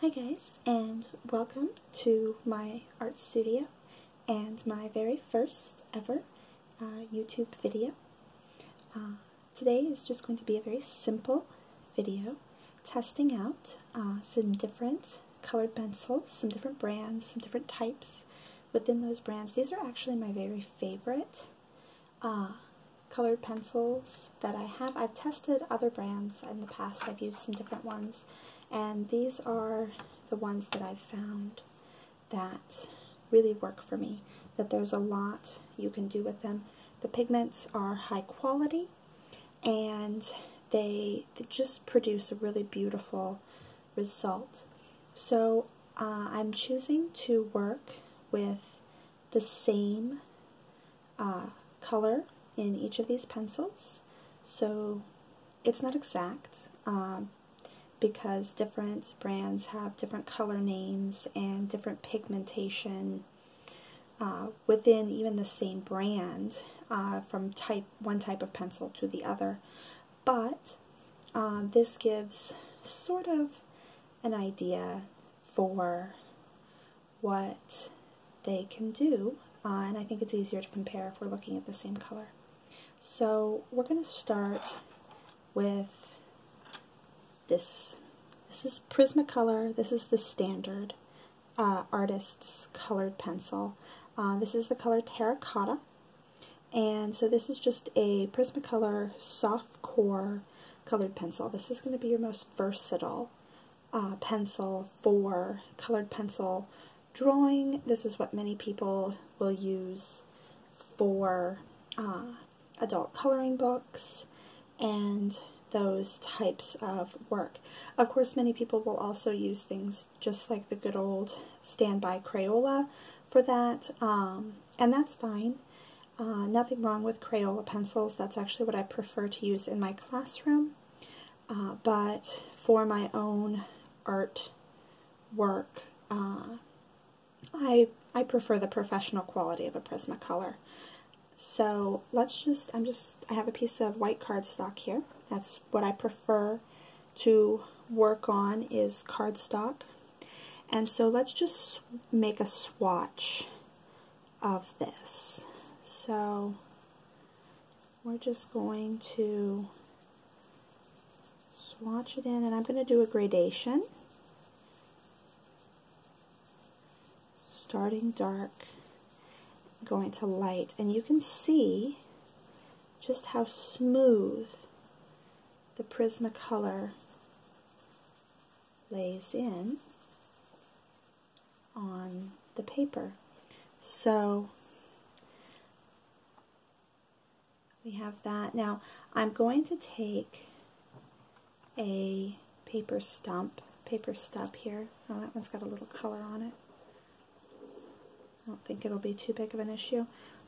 Hi guys, and welcome to my art studio and my very first ever YouTube video. Today is just going to be a very simple video testing out some different colored pencils, some different brands, some different types within those brands. These are actually my very favorite colored pencils that I have. I've tested other brands in the past. I've used some different ones. And these are the ones that I've found that really work for me, that there's a lot you can do with them. The pigments are high quality, and they just produce a really beautiful result. So I'm choosing to work with the same color in each of these pencils. So it's not exact. Because different brands have different color names and different pigmentation within even the same brand from one type of pencil to the other. But this gives sort of an idea for what they can do, and I think it's easier to compare if we're looking at the same color. So we're going to start with this. This is Prismacolor. This is the standard artist's colored pencil. This is the color Terracotta, and so this is just a Prismacolor soft core colored pencil. This is going to be your most versatile pencil for colored pencil drawing. This is what many people will use for adult coloring books and those types of work. Of course, many people will also use things just like the good old standby Crayola for that, and that's fine. Nothing wrong with Crayola pencils. That's actually what I prefer to use in my classroom, but for my own art work, I prefer the professional quality of a Prismacolor. So I have a piece of white cardstock here. That's what I prefer to work on, is cardstock. And so let's just make a swatch of this. So we're just going to swatch it in, and I'm going to do a gradation. Starting dark, going to light, and you can see just how smooth the Prismacolor lays in on the paper. So we have that. Now I'm going to take a paper stub here. Oh, that one's got a little color on it. I don't think it'll be too big of an issue.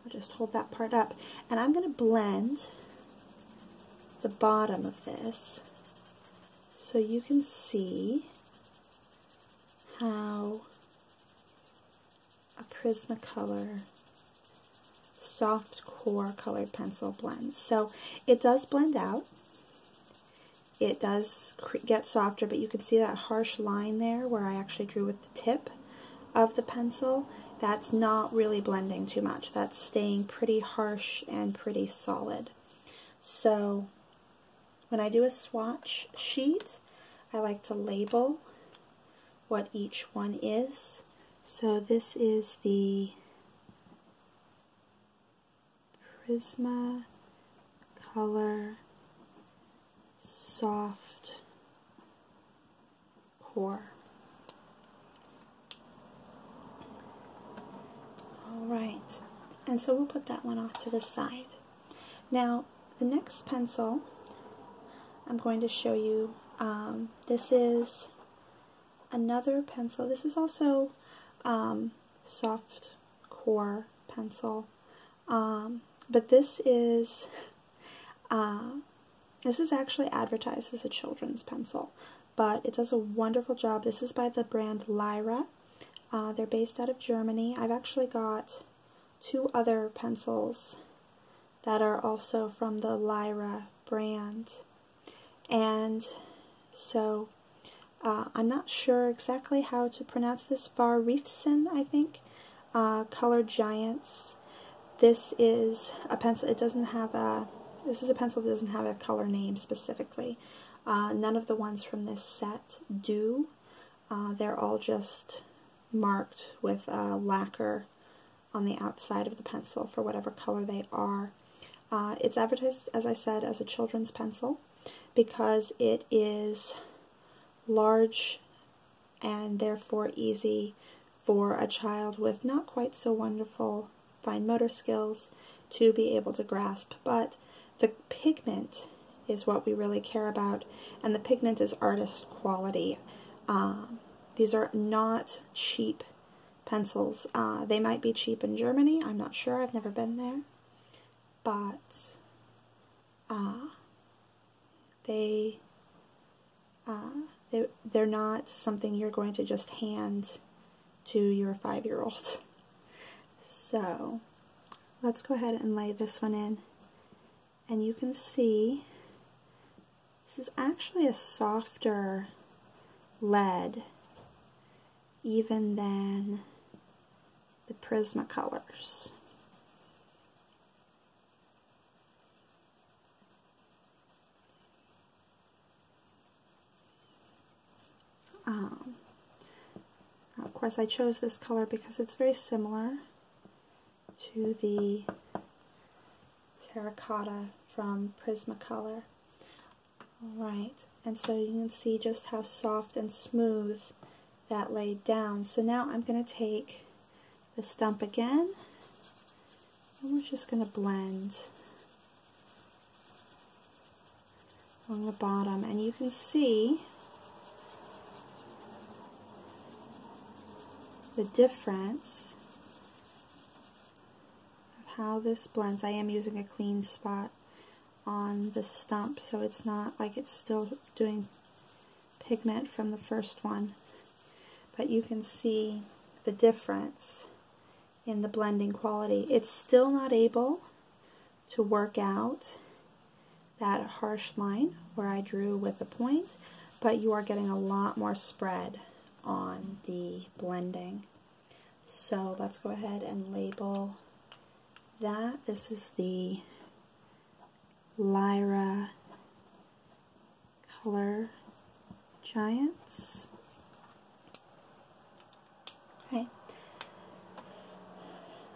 I'll just hold that part up. And I'm going to blend the bottom of this so you can see how a Prismacolor soft core colored pencil blends. So it does blend out. It does get softer, but you can see that harsh line there where I actually drew with the tip of the pencil. That's not really blending too much. That's staying pretty harsh and pretty solid. So when I do a swatch sheet, I like to label what each one is. So this is the Prismacolor soft core. Alright, and so we'll put that one off to the side. Now, the next pencil I'm going to show you, this is another pencil. This is also soft core pencil, but this is actually advertised as a children's pencil, but it does a wonderful job. This is by the brand Lyra. They're based out of Germany. I've actually got two other pencils that are also from the Lyra brand. And so I'm not sure exactly how to pronounce this. Farifsen, I think. Color Giants. This is a pencil. It doesn't have a. This is a pencil that doesn't have a color name specifically. None of the ones from this set do. They're all just marked with lacquer on the outside of the pencil for whatever color they are. It's advertised, as I said, as a children's pencil because it is large and therefore easy for a child with not quite so wonderful fine motor skills to be able to grasp. But the pigment is what we really care about, and the pigment is artist quality. These are not cheap pencils. They might be cheap in Germany. I'm not sure. I've never been there. But they're not something you're going to just hand to your 5-year-old. So let's go ahead and lay this one in. And you can see this is actually a softer lead even than the Prismacolors. Of course, I chose this color because it's very similar to the terracotta from Prismacolor. Alright, and so you can see just how soft and smooth that laid down. So now I'm going to take the stump again, and we're just going to blend along the bottom, and you can see the difference of how this blends. I am using a clean spot on the stump, so it's not like it's still doing pigment from the first one, but you can see the difference in the blending quality. It's still not able to work out that harsh line where I drew with the point, but you are getting a lot more spread on the blending. So let's go ahead and label that. This is the Lyra Color Giants. Okay.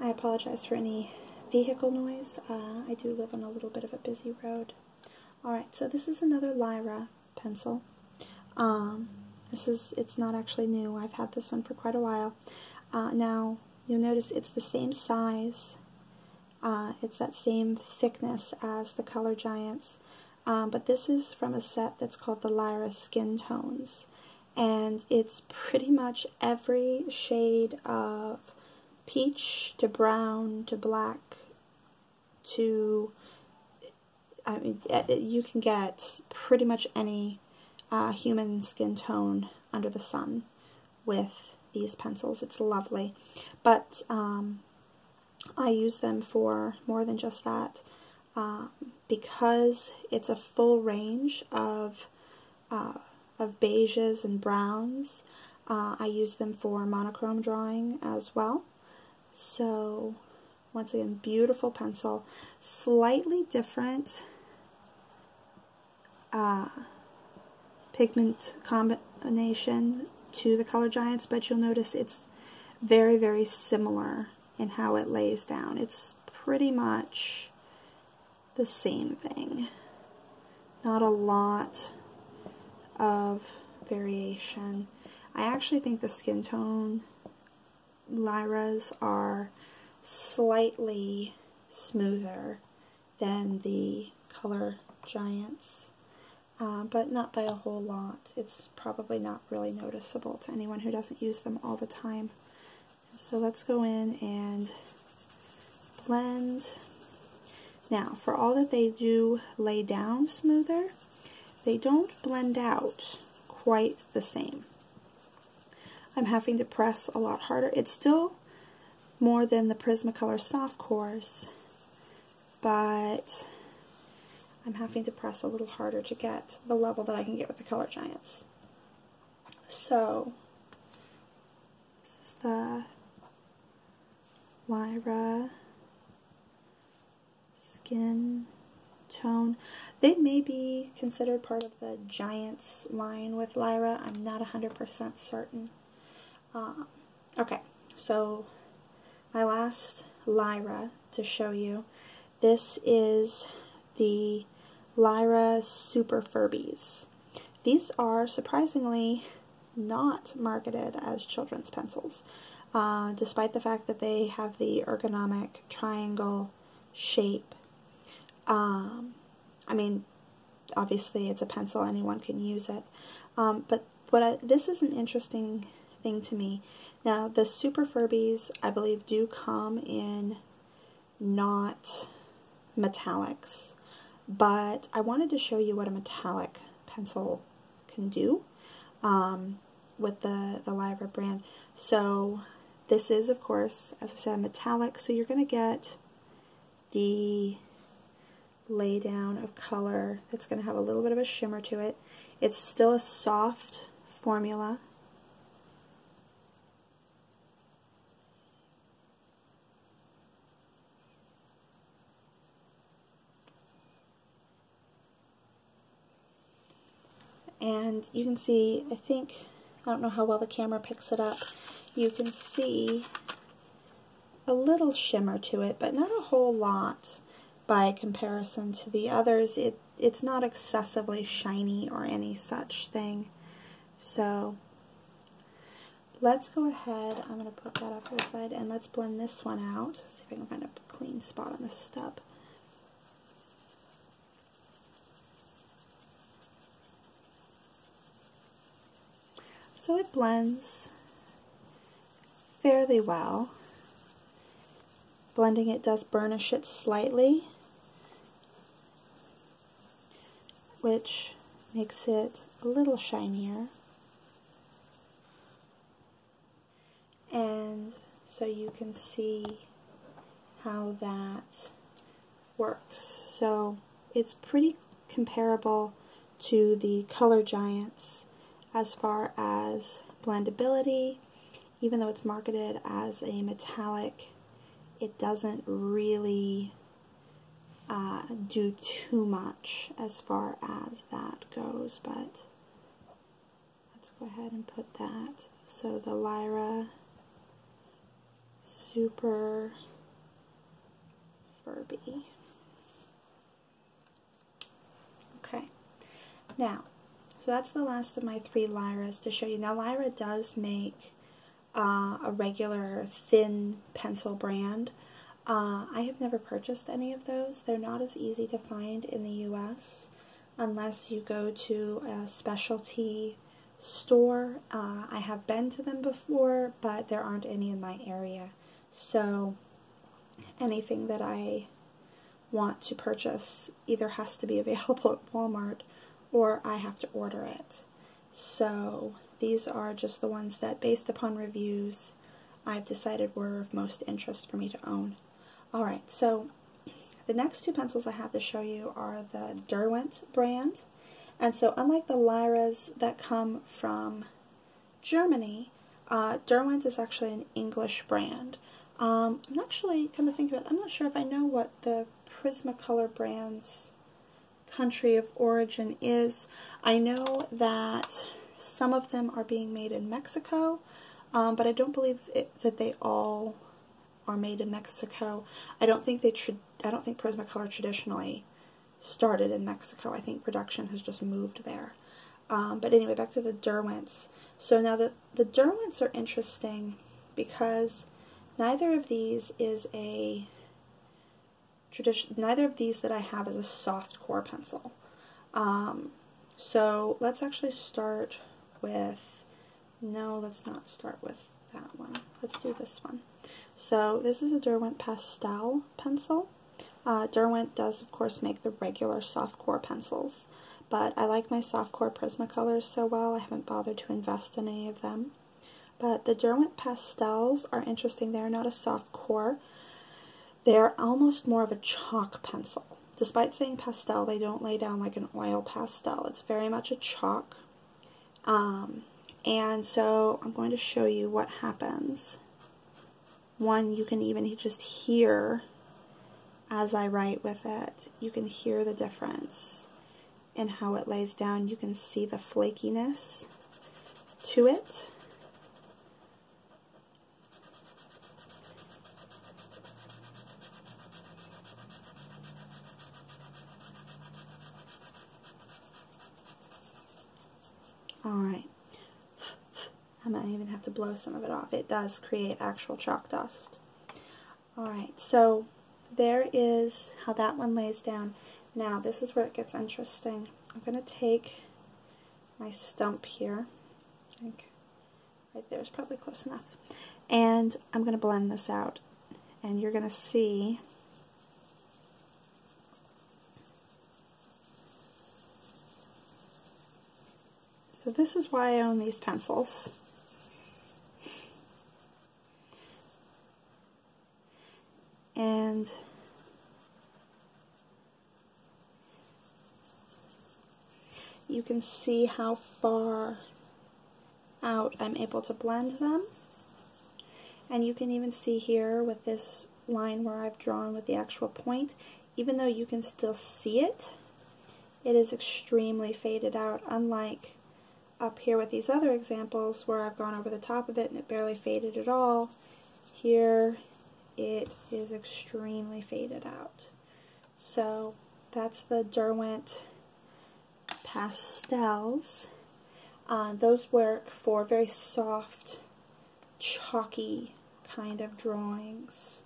I apologize for any vehicle noise. I do live on a little bit of a busy road. Alright, so this is another Lyra pencil. It's not actually new. I've had this one for quite a while. Now, you'll notice it's the same size. It's that same thickness as the Color Giants. But this is from a set that's called the Lyra Skin Tones. And it's pretty much every shade of peach to brown to black to, I mean, you can get pretty much any human skin tone under the sun with these pencils. It's lovely. But I use them for more than just that. Because it's a full range of beiges and browns, I use them for monochrome drawing as well. So, once again, beautiful pencil. Slightly different pigment combination to the Color Giants, but you'll notice it's very, very similar in how it lays down. It's pretty much the same thing. Not a lot of variation. I actually think the skin tone Lyras are slightly smoother than the Color Giants, but not by a whole lot. It's probably not really noticeable to anyone who doesn't use them all the time. So let's go in and blend. Now, for all that they do lay down smoother, they don't blend out quite the same. I'm having to press a lot harder. It's still more than the Prismacolor soft cores, but I'm having to press a little harder to get the level that I can get with the Color Giants. So, this is the Lyra Skin Tone. They may be considered part of the Giants line with Lyra. I'm not 100% certain. Okay, so my last Lyra to show you. This is the Lyra Super Furbies. These are surprisingly not marketed as children's pencils, despite the fact that they have the ergonomic triangle shape. I mean, obviously it's a pencil, anyone can use it, but this is an interesting thing to me. Now, the Super Furbies, I believe, do come in not metallics, but I wanted to show you what a metallic pencil can do with the Lyra brand. So this is, of course, as I said, metallic, so you're going to get the lay down of color that's going to have a little bit of a shimmer to it. It's still a soft formula. And you can see, I don't know how well the camera picks it up, you can see a little shimmer to it, but not a whole lot by comparison to the others. It's not excessively shiny or any such thing. So let's go ahead, I'm going to put that off to the side, and let's blend this one out. See if I can find a clean spot on this stub. So it blends fairly well. Blending it does burnish it slightly, which makes it a little shinier. And so you can see how that works. So it's pretty comparable to the Color Giants as far as blendability. Even though it's marketed as a metallic, it doesn't really do too much as far as that goes, but let's go ahead and put that. So the Lyra Super Furby. Okay, now, so that's the last of my 3 Lyras to show you. Now, Lyra does make a regular thin pencil brand. I have never purchased any of those. They're not as easy to find in the US unless you go to a specialty store. I have been to them before, but there aren't any in my area. So anything that I want to purchase either has to be available at Walmart or I have to order it. So these are just the ones that, based upon reviews, I've decided were of most interest for me to own. Alright, so the next 2 pencils I have to show you are the Derwent brand. And so unlike the Lyras that come from Germany, Derwent is actually an English brand. I'm actually, come to think of it, I'm not sure if I know what the Prismacolor brand's country of origin is. I know that some of them are being made in Mexico, but I don't believe that they all are made in Mexico. I don't think Prismacolor traditionally started in Mexico. I think production has just moved there. But anyway, back to the Derwents. So now the Derwents are interesting because neither of these is a neither of these that I have is a soft core pencil. So let's actually start with, no, let's not start with that one. Let's do this one. So this is a Derwent Pastel pencil. Derwent does, of course, make the regular soft core pencils, but I like my soft core Prismacolors so well, I haven't bothered to invest in any of them. But the Derwent Pastels are interesting. They're not a soft core. They're almost more of a chalk pencil. Despite saying pastel, they don't lay down like an oil pastel. It's very much a chalk. And so I'm going to show you what happens. One, you can even just hear as I write with it. You can hear the difference in how it lays down. You can see the flakiness to it. Alright, I might even have to blow some of it off. It does create actual chalk dust. Alright, so there is how that one lays down. Now, this is where it gets interesting. I'm going to take my stump here. I think right there is probably close enough. And I'm going to blend this out. And you're going to see so this is why I own these pencils. And you can see how far out I'm able to blend them. And you can even see here with this line where I've drawn with the actual point, even though you can still see it, it is extremely faded out, unlike up here with these other examples where I've gone over the top of it and it barely faded at all. Here it is extremely faded out. So that's the Derwent pastels. Those work for very soft, chalky kind of drawings.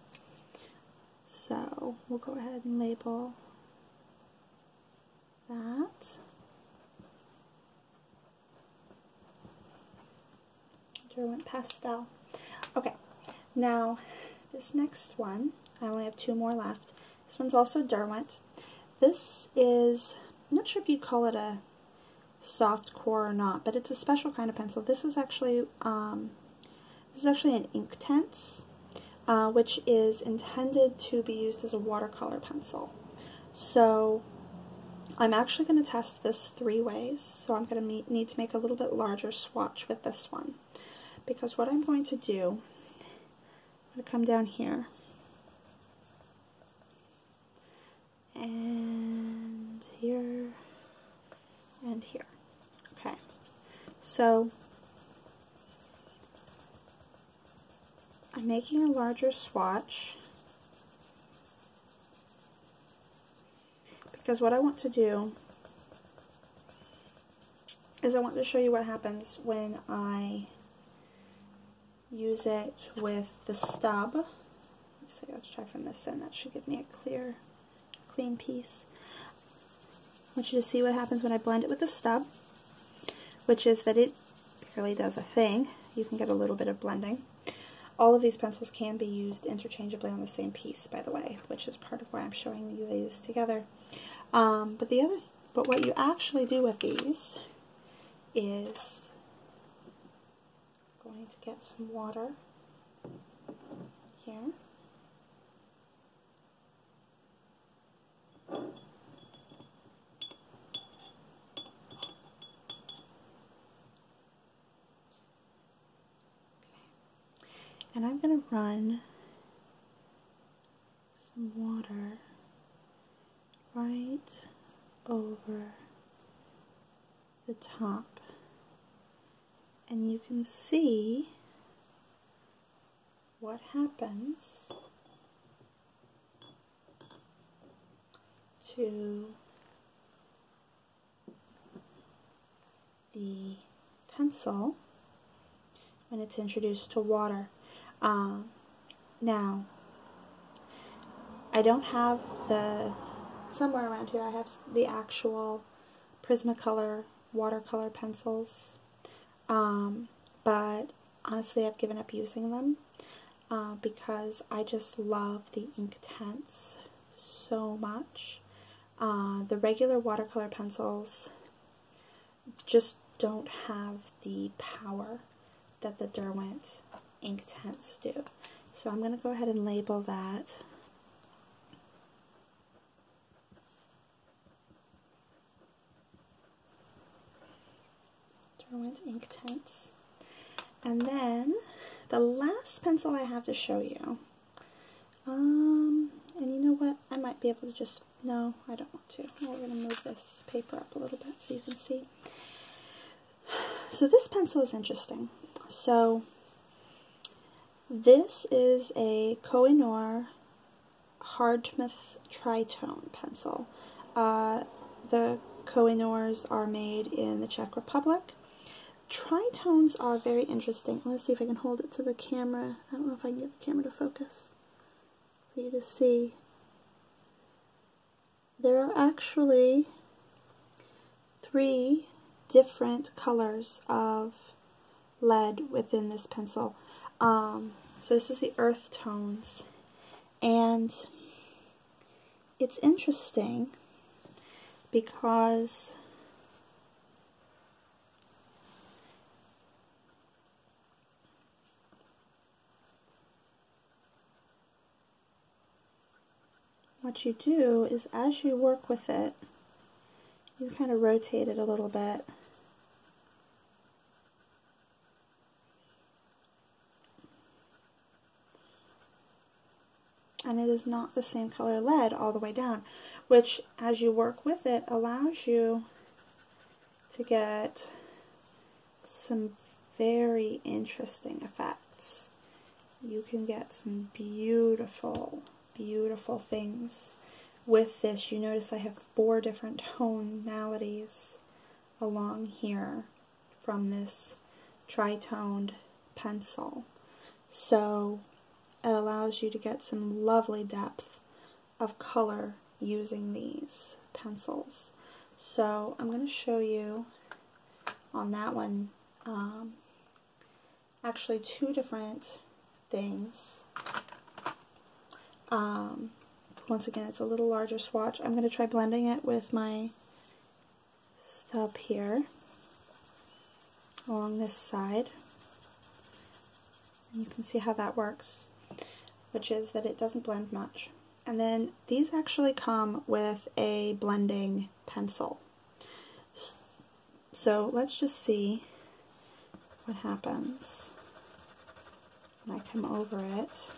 So we'll go ahead and label that. Derwent pastel. Okay, now this next one, I only have 2 more left. This one's also Derwent. This is, I'm not sure if you'd call it a soft core or not, but it's a special kind of pencil. This is actually an Inktense, which is intended to be used as a watercolor pencil. So I'm actually going to test this 3 ways. So I'm going to need to make a little bit larger swatch with this one, because what I'm going to do, I'm going to come down here and here and here. Okay, so I'm making a larger swatch because what I want to do is I want to show you what happens when I use it with the stub. Let's see, let's try from this end. That should give me a clean piece. I want you to see what happens when I blend it with the stub, which is that it barely does a thing. You can get a little bit of blending. All of these pencils can be used interchangeably on the same piece, by the way, which is part of why I'm showing you these together. But what you actually do with these is going to get some water here. And I'm going to run some water right over the top. And you can see what happens to the pencil when it's introduced to water. Now, I don't have somewhere around here I have the actual Prismacolor watercolor pencils, but honestly I've given up using them because I just love the Inktense so much. The regular watercolor pencils just don't have the power that the Derwent Inktense do. So I'm going to go ahead and label that. I went Inktense. And then the last pencil I have to show you, and you know what, I might be able to just, no, I don't want to. We're going to move this paper up a little bit so you can see. So this pencil is interesting. So this is a Koh-i-Noor Hardtooth Tritone pencil. The Koh-i-Noors are made in the Czech Republic. Tritones are very interesting. Let's see if I can hold it to the camera. I don't know if I can get the camera to focus for you to see. There are actually 3 different colors of lead within this pencil. So this is the earth tones, and it's interesting because what you do is, as you work with it, you kind of rotate it a little bit. And it is not the same color lead all the way down, which, as you work with it, allows you to get some very interesting effects. You can get some beautiful, beautiful things with this. You notice I have 4 different tonalities along here from this tritoned pencil. So it allows you to get some lovely depth of color using these pencils. So I'm going to show you on that one actually 2 different things. Once again, it's a little larger swatch. I'm going to try blending it with my stub here along this side. And you can see how that works, which is that it doesn't blend much. And then these actually come with a blending pencil. So let's just see what happens when I come over it.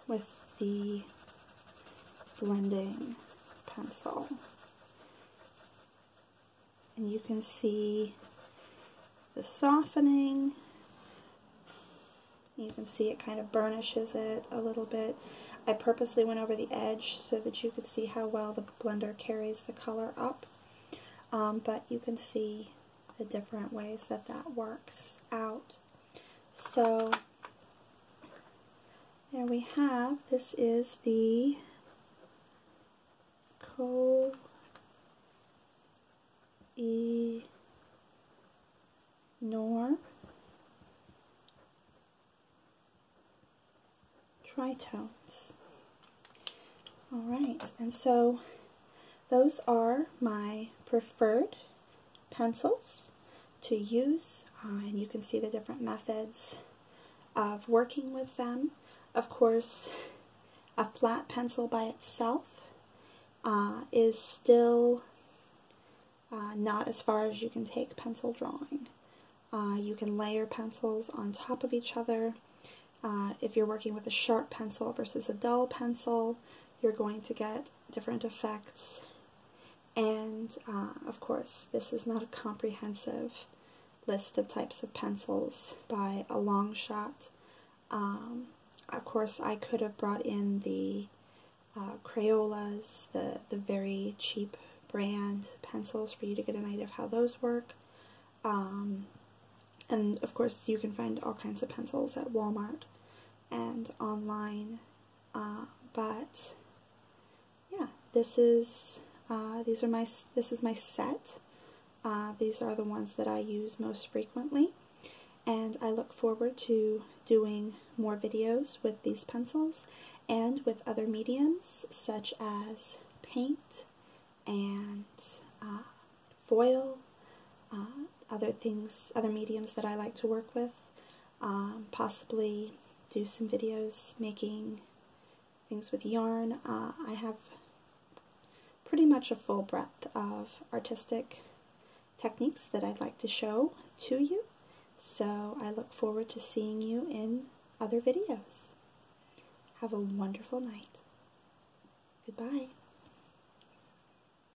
With the blending pencil. And you can see the softening. You can see it kind of burnishes it a little bit. I purposely went over the edge so that you could see how well the blender carries the color up. But you can see the different ways that that works out. So there we have, this is the Koh-i-Noor Tritones. Alright, and so those are my preferred pencils to use, and you can see the different methods of working with them. Of course, a flat pencil by itself is still not as far as you can take pencil drawing. You can layer pencils on top of each other. If you're working with a sharp pencil versus a dull pencil, you're going to get different effects. And of course, this is not a comprehensive list of types of pencils by a long shot. Of course, I could have brought in the Crayolas, the very cheap brand pencils, for you to get an idea of how those work. And of course, you can find all kinds of pencils at Walmart and online. But yeah, this is my set. These are the ones that I use most frequently, and I look forward to doing more videos with these pencils and with other mediums such as paint and foil, other mediums that I like to work with, possibly do some videos making things with yarn. I have pretty much a full breadth of artistic techniques that I'd like to show to you. So I look forward to seeing you in other videos. Have a wonderful night. Goodbye.